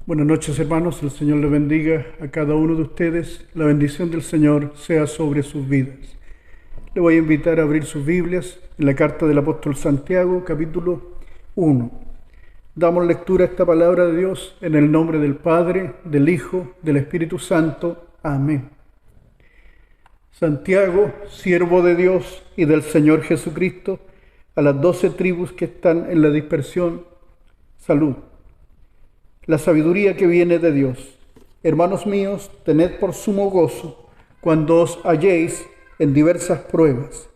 Buenas noches, hermanos. El Señor les bendiga a cada uno de ustedes. La bendición del Señor sea sobre sus vidas. Le voy a invitar a abrir sus Biblias en la carta del apóstol Santiago, capítulo 1. Damos lectura a esta palabra de Dios en el nombre del Padre, del Hijo, del Espíritu Santo. Amén. Santiago, siervo de Dios y del Señor Jesucristo, a las 12 tribus que están en la dispersión, salud. La sabiduría que viene de Dios. Hermanos míos, tened por sumo gozo cuando os halléis en diversas pruebas,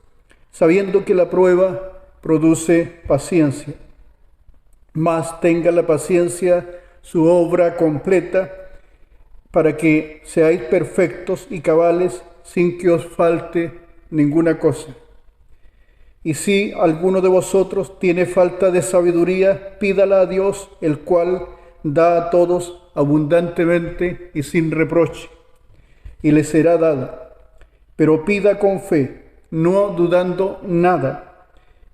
sabiendo que la prueba produce paciencia. Mas tenga la paciencia su obra completa, para que seáis perfectos y cabales sin que os falte ninguna cosa. Y si alguno de vosotros tiene falta de sabiduría, pídala a Dios, el cual da a todos abundantemente y sin reproche, y le será dada. Pero pida con fe, no dudando nada,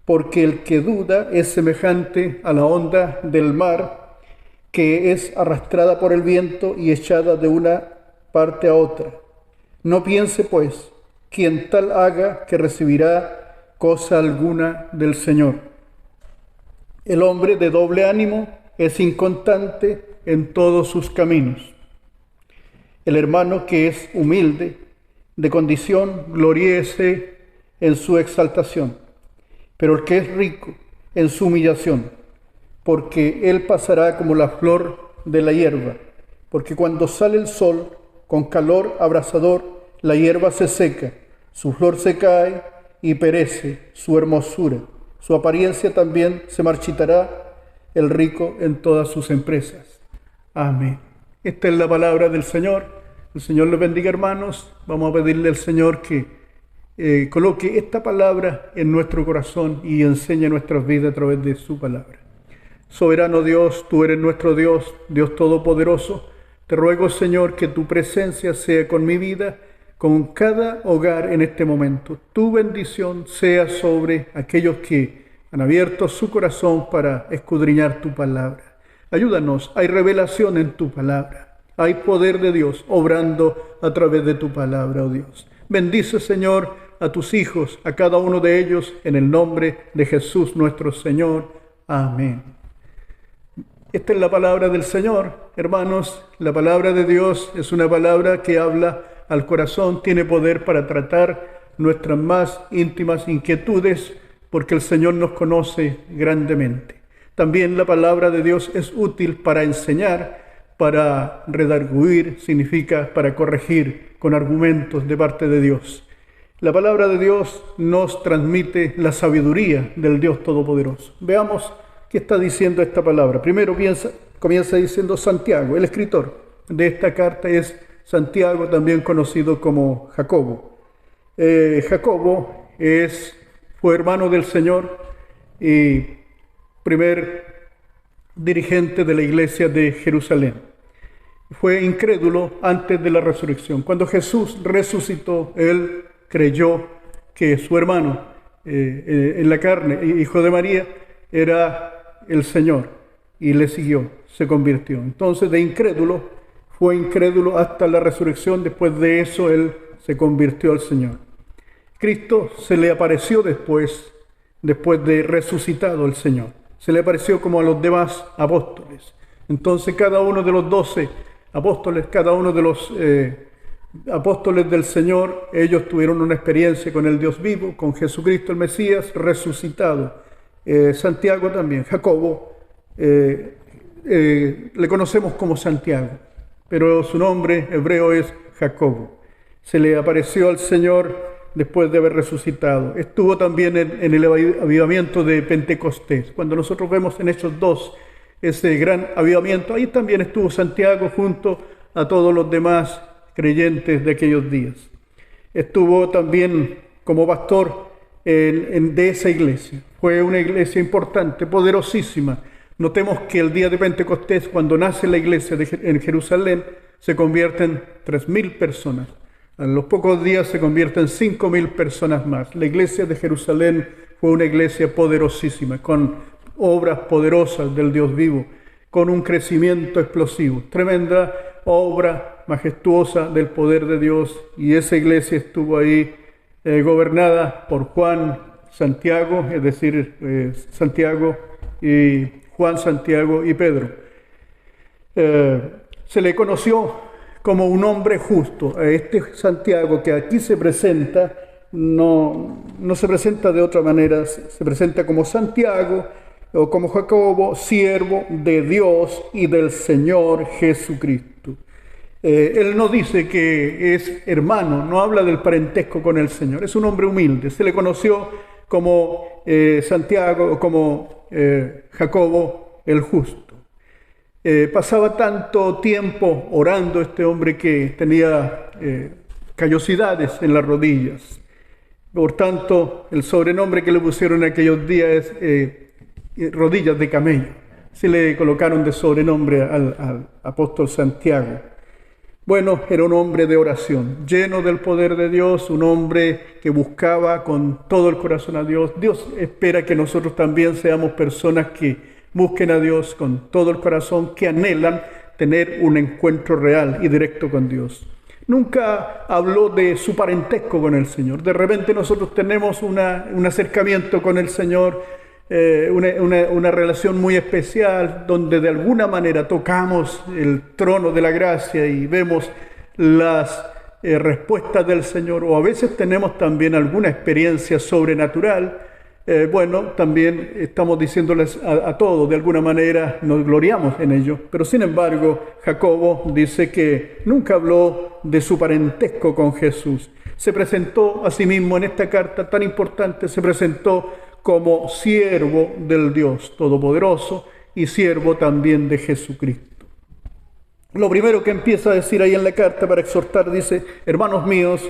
porque el que duda es semejante a la onda del mar, que es arrastrada por el viento y echada de una parte a otra. No piense, pues, quien tal haga, que recibirá cosa alguna del Señor. El hombre de doble ánimo es inconstante en todos sus caminos. El hermano que es humilde de condición, gloríese en su exaltación, pero el que es rico en su humillación, porque él pasará como la flor de la hierba, porque cuando sale el sol con calor abrasador, la hierba se seca, su flor se cae y perece su hermosura, su apariencia también se marchitará, el rico en todas sus empresas. Amén. Esta es la palabra del Señor. El Señor les bendiga, hermanos. Vamos a pedirle al Señor que coloque esta palabra en nuestro corazón y enseñe nuestras vidas a través de su palabra. Soberano Dios, tú eres nuestro Dios, Dios Todopoderoso. Te ruego, Señor, que tu presencia sea con mi vida, con cada hogar en este momento. Tu bendición sea sobre aquellos que han abierto su corazón para escudriñar tu palabra. Ayúdanos, hay revelación en tu palabra. Hay poder de Dios obrando a través de tu palabra, oh Dios. Bendice, Señor, a tus hijos, a cada uno de ellos, en el nombre de Jesús nuestro Señor. Amén. Esta es la palabra del Señor, hermanos. La palabra de Dios es una palabra que habla al corazón, tiene poder para tratar nuestras más íntimas inquietudes, porque el Señor nos conoce grandemente. También la palabra de Dios es útil para enseñar, para redarguir, significa para corregir con argumentos de parte de Dios. La palabra de Dios nos transmite la sabiduría del Dios Todopoderoso. Veamos qué está diciendo esta palabra. Primero comienza diciendo Santiago. El escritor de esta carta es Santiago, también conocido como Jacobo. Jacobo fue hermano del Señor y primer dirigente de la iglesia de Jerusalén. Fue incrédulo antes de la resurrección. Cuando Jesús resucitó, él creyó que su hermano en la carne, hijo de María, era el Señor y le siguió, se convirtió. Entonces fue incrédulo hasta la resurrección. Después de eso, él se convirtió al Señor. Cristo se le apareció después de resucitado el Señor. Se le apareció como a los demás apóstoles. Entonces cada uno de los 12 apóstoles, cada uno de los apóstoles del Señor, ellos tuvieron una experiencia con el Dios vivo, con Jesucristo el Mesías resucitado. Santiago también, Jacobo, le conocemos como Santiago, pero su nombre hebreo es Jacobo. Se le apareció al Señor después de haber resucitado. Estuvo también en el avivamiento de Pentecostés. Cuando nosotros vemos en Hechos 2 ese gran avivamiento, ahí también estuvo Santiago junto a todos los demás creyentes de aquellos días. Estuvo también como pastor de esa iglesia. Fue una iglesia importante, poderosísima. Notemos que el día de Pentecostés, cuando nace la iglesia en Jerusalén, se convierten 3.000 personas. A los pocos días se convierten 5.000 personas más. La iglesia de Jerusalén fue una iglesia poderosísima, con obras poderosas del Dios vivo, con un crecimiento explosivo. Tremenda obra majestuosa del poder de Dios, y esa iglesia estuvo ahí gobernada por Juan, Santiago, es decir, Santiago y Juan, Santiago y Pedro. Se le conoció como un hombre justo. A este Santiago que aquí se presenta, no se presenta de otra manera, se presenta como Santiago o como Jacobo, siervo de Dios y del Señor Jesucristo. Él no dice que es hermano, no habla del parentesco con el Señor, es un hombre humilde. Se le conoció como Santiago o como Jacobo el justo. Pasaba tanto tiempo orando este hombre que tenía callosidades en las rodillas. Por tanto, el sobrenombre que le pusieron en aquellos días es rodillas de camello. Se le colocaron de sobrenombre al apóstol Santiago. Bueno, era un hombre de oración, lleno del poder de Dios, un hombre que buscaba con todo el corazón a Dios. Dios espera que nosotros también seamos personas que busquen a Dios con todo el corazón, que anhelan tener un encuentro real y directo con Dios. Nunca habló de su parentesco con el Señor. De repente nosotros tenemos un acercamiento con el Señor, una relación muy especial, donde de alguna manera tocamos el trono de la gracia y vemos las respuestas del Señor, o a veces tenemos también alguna experiencia sobrenatural. Bueno, también estamos diciéndoles a todos, de alguna manera nos gloriamos en ello, pero sin embargo Jacobo dice que nunca habló de su parentesco con Jesús. Se presentó a sí mismo en esta carta tan importante, se presentó como siervo del Dios Todopoderoso y siervo también de Jesucristo. Lo primero que empieza a decir ahí en la carta para exhortar, dice: hermanos míos,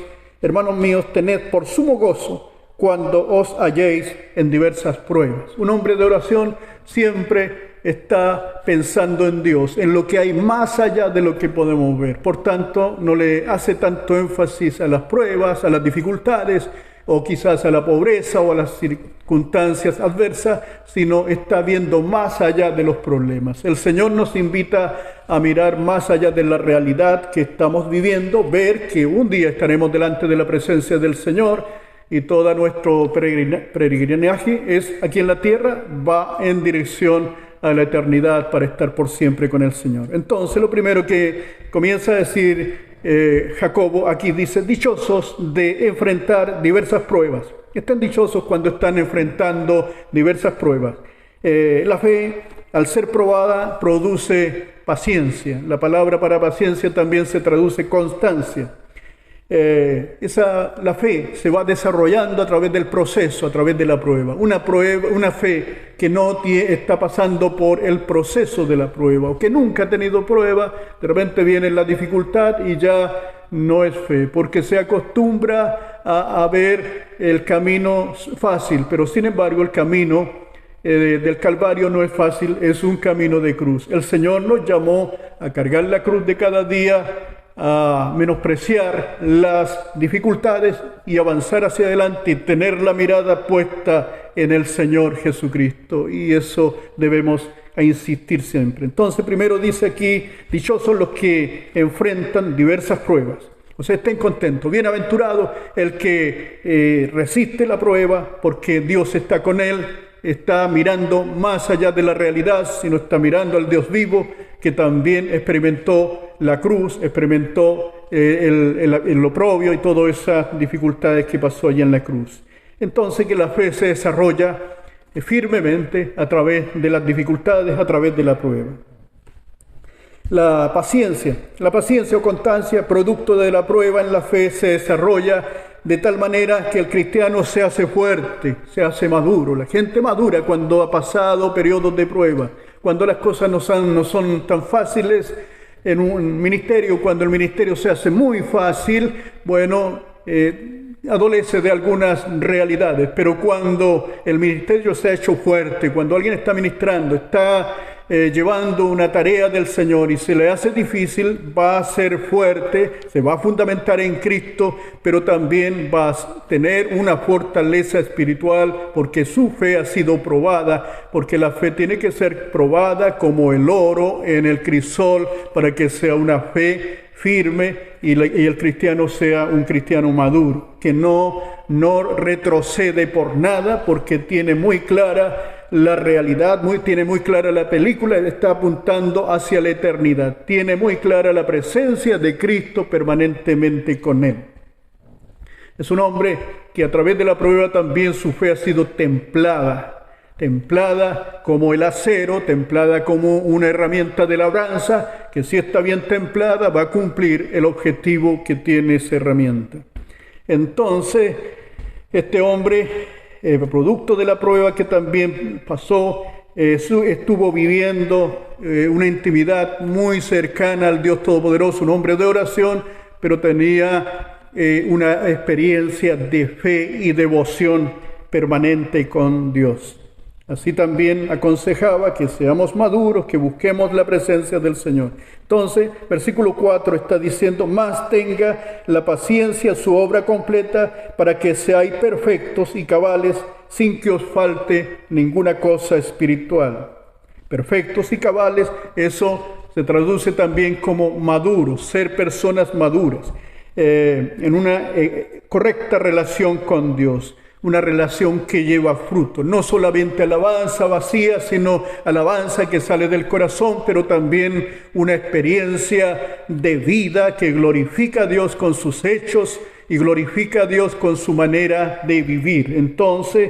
tened por sumo gozo cuando os halléis en diversas pruebas. Un hombre de oración siempre está pensando en Dios, en lo que hay más allá de lo que podemos ver. Por tanto, no le hace tanto énfasis a las pruebas, a las dificultades, o quizás a la pobreza o a las circunstancias adversas, sino está viendo más allá de los problemas. El Señor nos invita a mirar más allá de la realidad que estamos viviendo, ver que un día estaremos delante de la presencia del Señor y todo nuestro peregrinaje es aquí en la tierra, va en dirección a la eternidad para estar por siempre con el Señor. Entonces, lo primero que comienza a decir Jacobo aquí dice: dichosos de enfrentar diversas pruebas. Están dichosos cuando están enfrentando diversas pruebas. La fe, al ser probada, produce paciencia. La palabra para paciencia también se traduce constancia. La fe se va desarrollando a través del proceso, a través de la prueba. Una fe que no está pasando por el proceso de la prueba, o que nunca ha tenido prueba, de repente viene la dificultad y ya no es fe, porque se acostumbra a ver el camino fácil, pero sin embargo el camino del Calvario no es fácil, es un camino de cruz. El Señor nos llamó a cargar la cruz de cada día, a menospreciar las dificultades y avanzar hacia adelante y tener la mirada puesta en el Señor Jesucristo, y eso debemos insistir siempre. Entonces, primero dice aquí: dichosos los que enfrentan diversas pruebas. O sea, estén contentos, bienaventurado el que resiste la prueba, porque Dios está con él. Está mirando más allá de la realidad, sino está mirando al Dios vivo, que también experimentó la cruz, experimentó el oprobio y todas esas dificultades que pasó allí en la cruz. Entonces, que la fe se desarrolla firmemente a través de las dificultades, a través de la prueba. La paciencia o constancia, producto de la prueba en la fe, se desarrolla de tal manera que el cristiano se hace fuerte, se hace maduro. La gente madura cuando ha pasado periodos de prueba, cuando las cosas no son tan fáciles en un ministerio, cuando el ministerio se hace muy fácil, bueno, adolece de algunas realidades, pero cuando el ministerio se ha hecho fuerte, cuando alguien está ministrando, está llevando una tarea del Señor y se le hace difícil, va a ser fuerte, se va a fundamentar en Cristo, pero también va a tener una fortaleza espiritual porque su fe ha sido probada, porque la fe tiene que ser probada como el oro en el crisol para que sea una fe firme y el cristiano sea un cristiano maduro, que no retrocede por nada porque tiene muy clara la realidad, tiene muy clara la película, está apuntando hacia la eternidad, tiene muy clara la presencia de Cristo permanentemente con él. Es un hombre que a través de la prueba también su fe ha sido templada como el acero, templada como una herramienta de labranza, que si está bien templada va a cumplir el objetivo que tiene esa herramienta. Entonces, este hombre, producto de la prueba que también pasó, estuvo viviendo una intimidad muy cercana al Dios Todopoderoso, un hombre de oración, pero tenía una experiencia de fe y devoción permanente con Dios. Así también aconsejaba que seamos maduros, que busquemos la presencia del Señor. Entonces, versículo 4 está diciendo, más tenga la paciencia su obra completa para que seáis perfectos y cabales sin que os falte ninguna cosa espiritual. Perfectos y cabales, eso se traduce también como maduros, ser personas maduras, en una correcta relación con Dios. Una relación que lleva fruto, no solamente alabanza vacía, sino alabanza que sale del corazón, pero también una experiencia de vida que glorifica a Dios con sus hechos y glorifica a Dios con su manera de vivir. Entonces,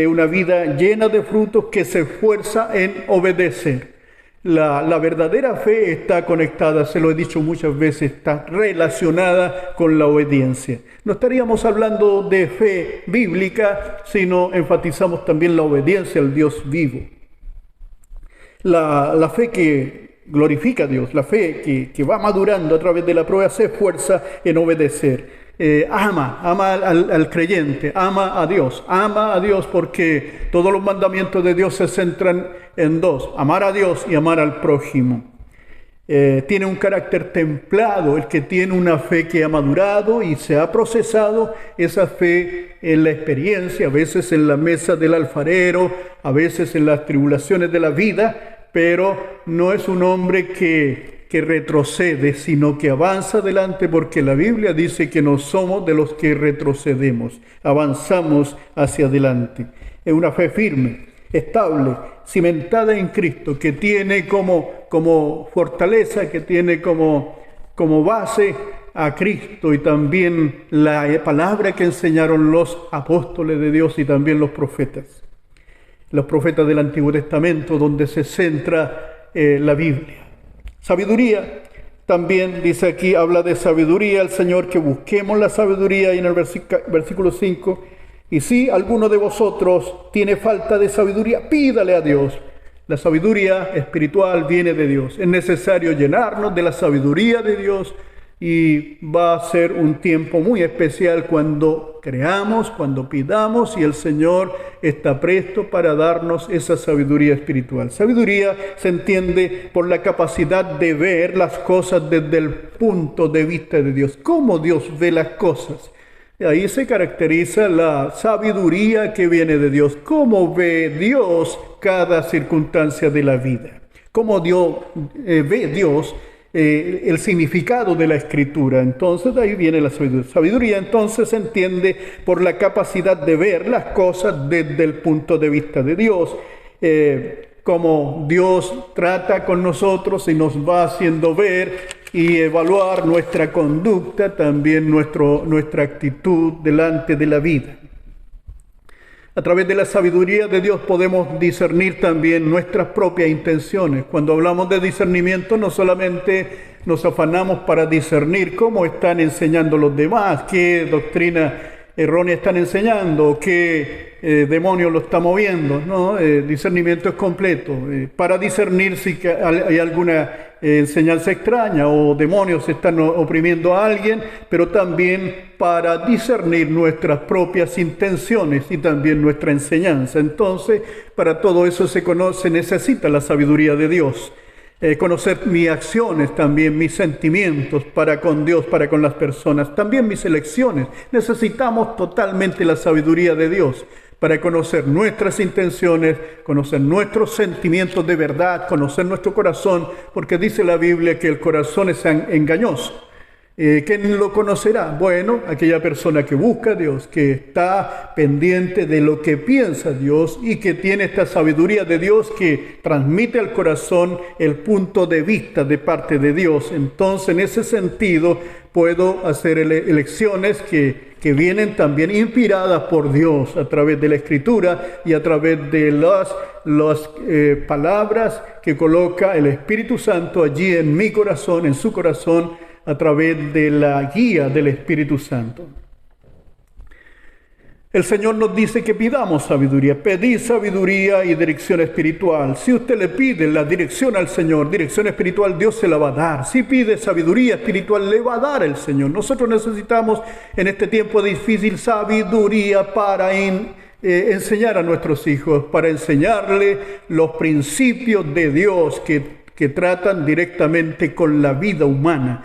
una vida llena de frutos que se esfuerza en obedecer. La verdadera fe está conectada, se lo he dicho muchas veces, está relacionada con la obediencia. No estaríamos hablando de fe bíblica, sino enfatizamos también la obediencia al Dios vivo. La fe que glorifica a Dios, la fe que va madurando a través de la prueba, se esfuerza en obedecer. Ama al creyente, ama a Dios porque todos los mandamientos de Dios se centran en dos: amar a Dios y amar al prójimo. Tiene un carácter templado, el que tiene una fe que ha madurado y se ha procesado esa fe en la experiencia, a veces en la mesa del alfarero, a veces en las tribulaciones de la vida, pero no es un hombre que retrocede, sino que avanza adelante, porque la Biblia dice que no somos de los que retrocedemos, avanzamos hacia adelante. Es una fe firme, estable, cimentada en Cristo, que tiene como fortaleza, que tiene como base a Cristo y también la palabra que enseñaron los apóstoles de Dios y también los profetas del Antiguo Testamento, donde se centra la Biblia. Sabiduría, también dice aquí, habla de sabiduría el Señor, que busquemos la sabiduría, y en el versículo 5, y si alguno de vosotros tiene falta de sabiduría, pídale a Dios. La sabiduría espiritual viene de Dios. Es necesario llenarnos de la sabiduría de Dios, y va a ser un tiempo muy especial cuando creamos, cuando pidamos, y el Señor está presto para darnos esa sabiduría espiritual. Sabiduría se entiende por la capacidad de ver las cosas desde el punto de vista de Dios, cómo Dios ve las cosas. Ahí se caracteriza la sabiduría que viene de Dios, cómo ve Dios cada circunstancia de la vida, cómo ve Dios el significado de la Escritura. Entonces de ahí viene la sabiduría. Sabiduría entonces se entiende por la capacidad de ver las cosas desde el punto de vista de Dios, como Dios trata con nosotros y nos va haciendo ver y evaluar nuestra conducta, también nuestra actitud delante de la vida. A través de la sabiduría de Dios podemos discernir también nuestras propias intenciones. Cuando hablamos de discernimiento, no solamente nos afanamos para discernir cómo están enseñando los demás, qué doctrina errónea están enseñando o qué demonio lo está moviendo, ¿no? Discernimiento es completo. Para discernir si hay alguna enseñanza extraña o demonios están oprimiendo a alguien, pero también para discernir nuestras propias intenciones y también nuestra enseñanza. Entonces, para todo eso se necesita la sabiduría de Dios. Conocer mis acciones, también mis sentimientos para con Dios, para con las personas, también mis elecciones. Necesitamos totalmente la sabiduría de Dios para conocer nuestras intenciones, conocer nuestros sentimientos de verdad, conocer nuestro corazón, porque dice la Biblia que el corazón es engañoso. ¿Quién lo conocerá? Bueno, aquella persona que busca a Dios, que está pendiente de lo que piensa Dios y que tiene esta sabiduría de Dios que transmite al corazón el punto de vista de parte de Dios. Entonces, en ese sentido, puedo hacer elecciones que vienen también inspiradas por Dios a través de la Escritura y a través de las palabras que coloca el Espíritu Santo allí en mi corazón, en su corazón, a través de la guía del Espíritu Santo. El Señor nos dice que pidamos sabiduría. Pedid sabiduría y dirección espiritual. Si usted le pide la dirección al Señor, dirección espiritual, Dios se la va a dar. Si pide sabiduría espiritual, le va a dar el Señor. Nosotros necesitamos en este tiempo difícil sabiduría para enseñar a nuestros hijos, para enseñarle los principios de Dios que tratan directamente con la vida humana.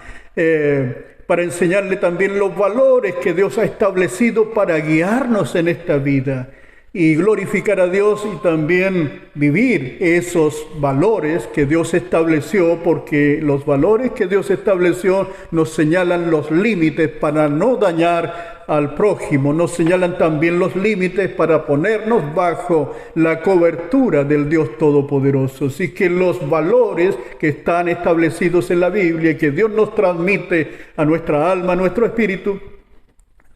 Para enseñarle también los valores que Dios ha establecido para guiarnos en esta vida y glorificar a Dios y también vivir esos valores que Dios estableció, porque los valores que Dios estableció nos señalan los límites para no dañar al prójimo, nos señalan también los límites para ponernos bajo la cobertura del Dios Todopoderoso. Así que los valores que están establecidos en la Biblia y que Dios nos transmite a nuestra alma, a nuestro espíritu,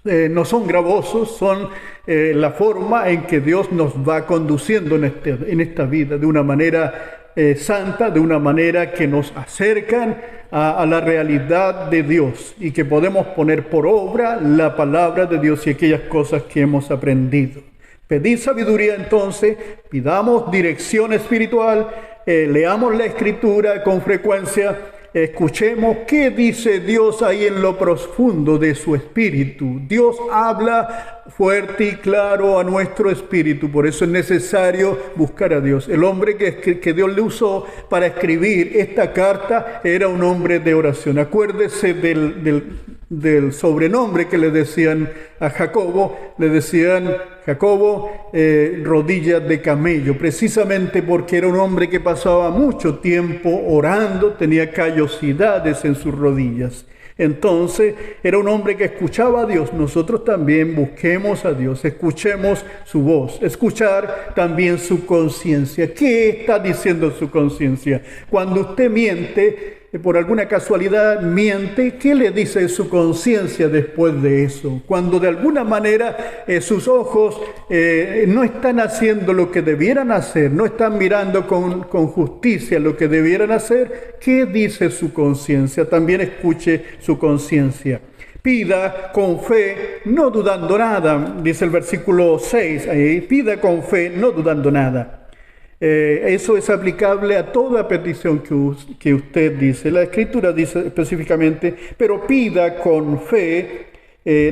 no son gravosos, son la forma en que Dios nos va conduciendo en esta vida de una manera santa, de una manera que nos acercan a la realidad de Dios y que podemos poner por obra la palabra de Dios y aquellas cosas que hemos aprendido. Pedid sabiduría entonces, pidamos dirección espiritual, leamos la Escritura con frecuencia, escuchemos qué dice Dios ahí en lo profundo de su espíritu. Dios habla fuerte y claro a nuestro espíritu, por eso es necesario buscar a Dios. El hombre que Dios le usó para escribir esta carta era un hombre de oración. Acuérdese del sobrenombre que le decían a Jacobo, le decían Jacobo, rodillas de camello, precisamente porque era un hombre que pasaba mucho tiempo orando, tenía callosidades en sus rodillas. Entonces, era un hombre que escuchaba a Dios. Nosotros también busquemos a Dios, escuchemos su voz, escuchar también su conciencia. ¿Qué está diciendo su conciencia? Cuando usted miente, por alguna casualidad miente, ¿qué le dice su conciencia después de eso? Cuando de alguna manera sus ojos no están haciendo lo que debieran hacer, no están mirando con justicia lo que debieran hacer, ¿qué dice su conciencia? También escuche su conciencia. Pida con fe, no dudando nada, dice el versículo 6, ahí, pida con fe, no dudando nada. Eso es aplicable a toda petición que usted dice. La Escritura dice específicamente, pero pida con fe,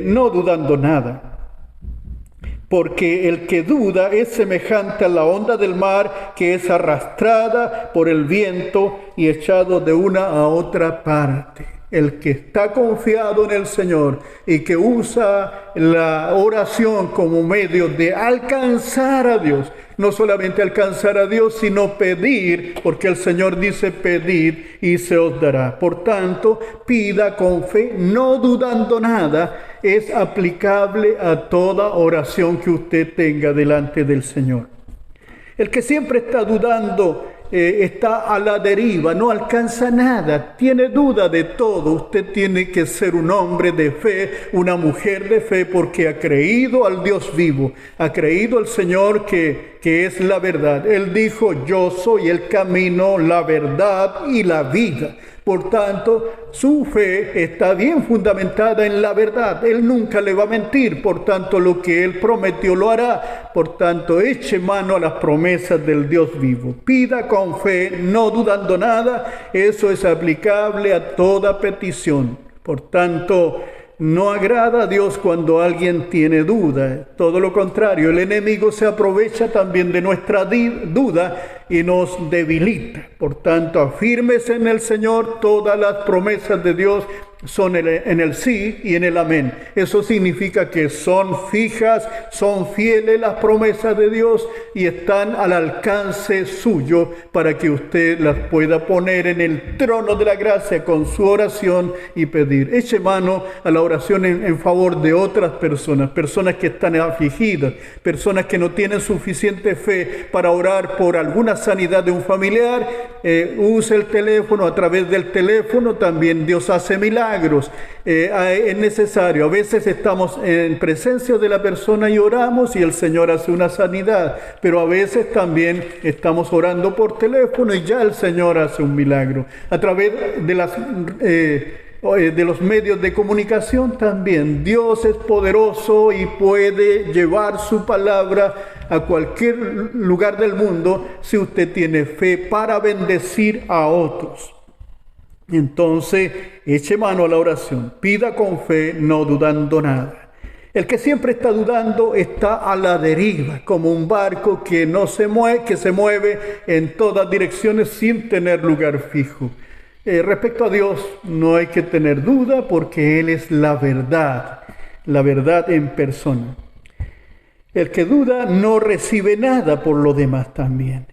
no dudando nada. Porque el que duda es semejante a la onda del mar que es arrastrada por el viento y echado de una a otra parte. El que está confiado en el Señor y que usa la oración como medio de alcanzar a Dios, no solamente alcanzar a Dios, sino pedir, porque el Señor dice pedid y se os dará. Por tanto, pida con fe, no dudando nada, es aplicable a toda oración que usted tenga delante del Señor. El que siempre está dudando está a la deriva, no alcanza nada, tiene duda de todo. Usted tiene que ser un hombre de fe, una mujer de fe, porque ha creído al Dios vivo, ha creído al Señor que es la verdad. Él dijo: yo soy el camino, la verdad y la vida. Por tanto, su fe está bien fundamentada en la verdad. Él nunca le va a mentir. Por tanto, lo que Él prometió lo hará. Por tanto, eche mano a las promesas del Dios vivo. Pida con fe, no dudando nada. Eso es aplicable a toda petición. Por tanto, no agrada a Dios cuando alguien tiene duda. Todo lo contrario, el enemigo se aprovecha también de nuestra duda y nos debilita. Por tanto, afírmese en el Señor. Todas las promesas de Dios son en el sí y en el amén. Eso significa que son fijas, son fieles las promesas de Dios y están al alcance suyo para que usted las pueda poner en el trono de la gracia con su oración y pedir. Eche mano a la oración en favor de otras personas, personas que están afligidas, personas que no tienen suficiente fe para orar por alguna sanidad de un familiar. Use el teléfono. A través del teléfono también Dios hace milagros. Es necesario. A veces estamos en presencia de la persona y oramos y el Señor hace una sanidad, pero a veces también estamos orando por teléfono y ya el Señor hace un milagro. A través de los medios de comunicación también Dios es poderoso y puede llevar su palabra a cualquier lugar del mundo si usted tiene fe para bendecir a otros. Entonces, eche mano a la oración, pida con fe, no dudando nada. El que siempre está dudando está a la deriva, como un barco que se mueve en todas direcciones sin tener lugar fijo. Respecto a Dios, no hay que tener duda porque Él es la verdad en persona. El que duda no recibe nada por lo demás también.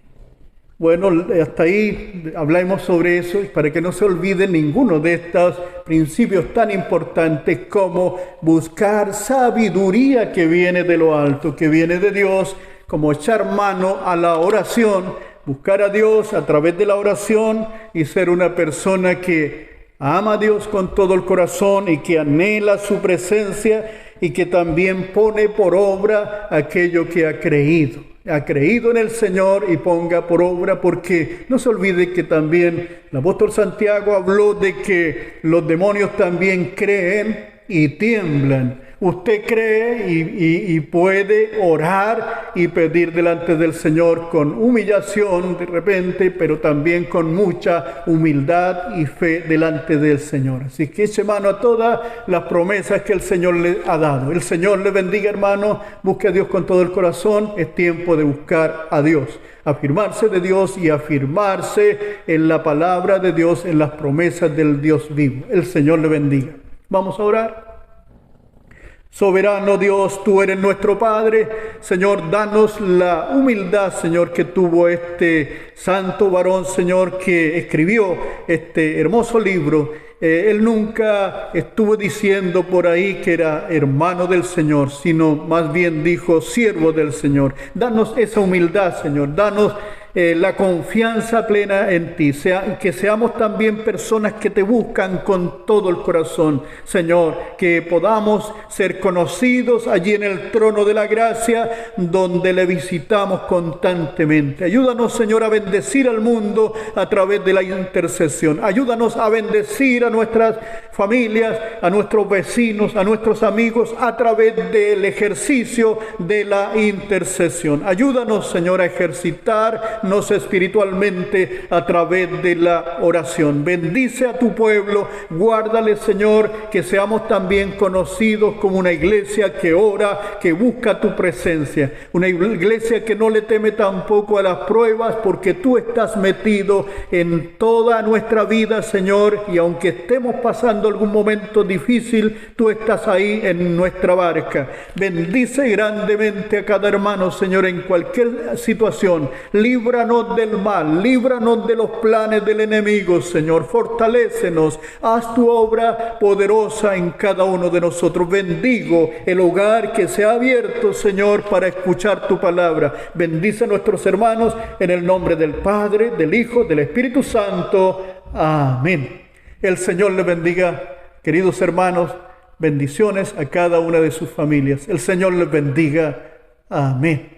Bueno, hasta ahí hablamos sobre eso, para que no se olvide ninguno de estos principios tan importantes como buscar sabiduría que viene de lo alto, que viene de Dios, como echar mano a la oración, buscar a Dios a través de la oración y ser una persona que ama a Dios con todo el corazón y que anhela su presencia y que también pone por obra aquello que ha creído. Ha creído en el Señor y ponga por obra, porque no se olvide que también el apóstol Santiago habló de que los demonios también creen y tiemblan. Usted cree y puede orar y pedir delante del Señor con humillación de repente, pero también con mucha humildad y fe delante del Señor. Así que eche mano a todas las promesas que el Señor le ha dado. El Señor le bendiga, hermano. Busque a Dios con todo el corazón. Es tiempo de buscar a Dios, afirmarse de Dios y afirmarse en la palabra de Dios, en las promesas del Dios vivo. El Señor le bendiga. Vamos a orar. Soberano Dios, tú eres nuestro Padre. Señor, danos la humildad, Señor, que tuvo este santo varón, Señor, que escribió este hermoso libro. Él nunca estuvo diciendo por ahí que era hermano del Señor, sino más bien dijo siervo del Señor. Danos esa humildad, Señor. Danos la confianza plena en ti, que seamos también personas que te buscan con todo el corazón, Señor, que podamos ser conocidos allí en el trono de la gracia, donde le visitamos constantemente. Ayúdanos, Señor, a bendecir al mundo a través de la intercesión. Ayúdanos a bendecir a nuestras familias, a nuestros vecinos, a nuestros amigos, a través del ejercicio de la intercesión. Ayúdanos, Señor, a ejercitarnos espiritualmente a través de la oración. Bendice a tu pueblo, guárdale, Señor, que seamos también conocidos como una iglesia que ora, que busca tu presencia, una iglesia que no le teme tampoco a las pruebas, porque tú estás metido en toda nuestra vida, Señor, y aunque estemos pasando algún momento difícil, tú estás ahí en nuestra barca. Bendice grandemente a cada hermano, Señor, en cualquier situación. Libra líbranos del mal, líbranos de los planes del enemigo, Señor. Fortalécenos, haz tu obra poderosa en cada uno de nosotros. Bendigo el hogar que se ha abierto, Señor, para escuchar tu palabra. Bendice a nuestros hermanos en el nombre del Padre, del Hijo, del Espíritu Santo. Amén. El Señor les bendiga, queridos hermanos. Bendiciones a cada una de sus familias. El Señor les bendiga. Amén.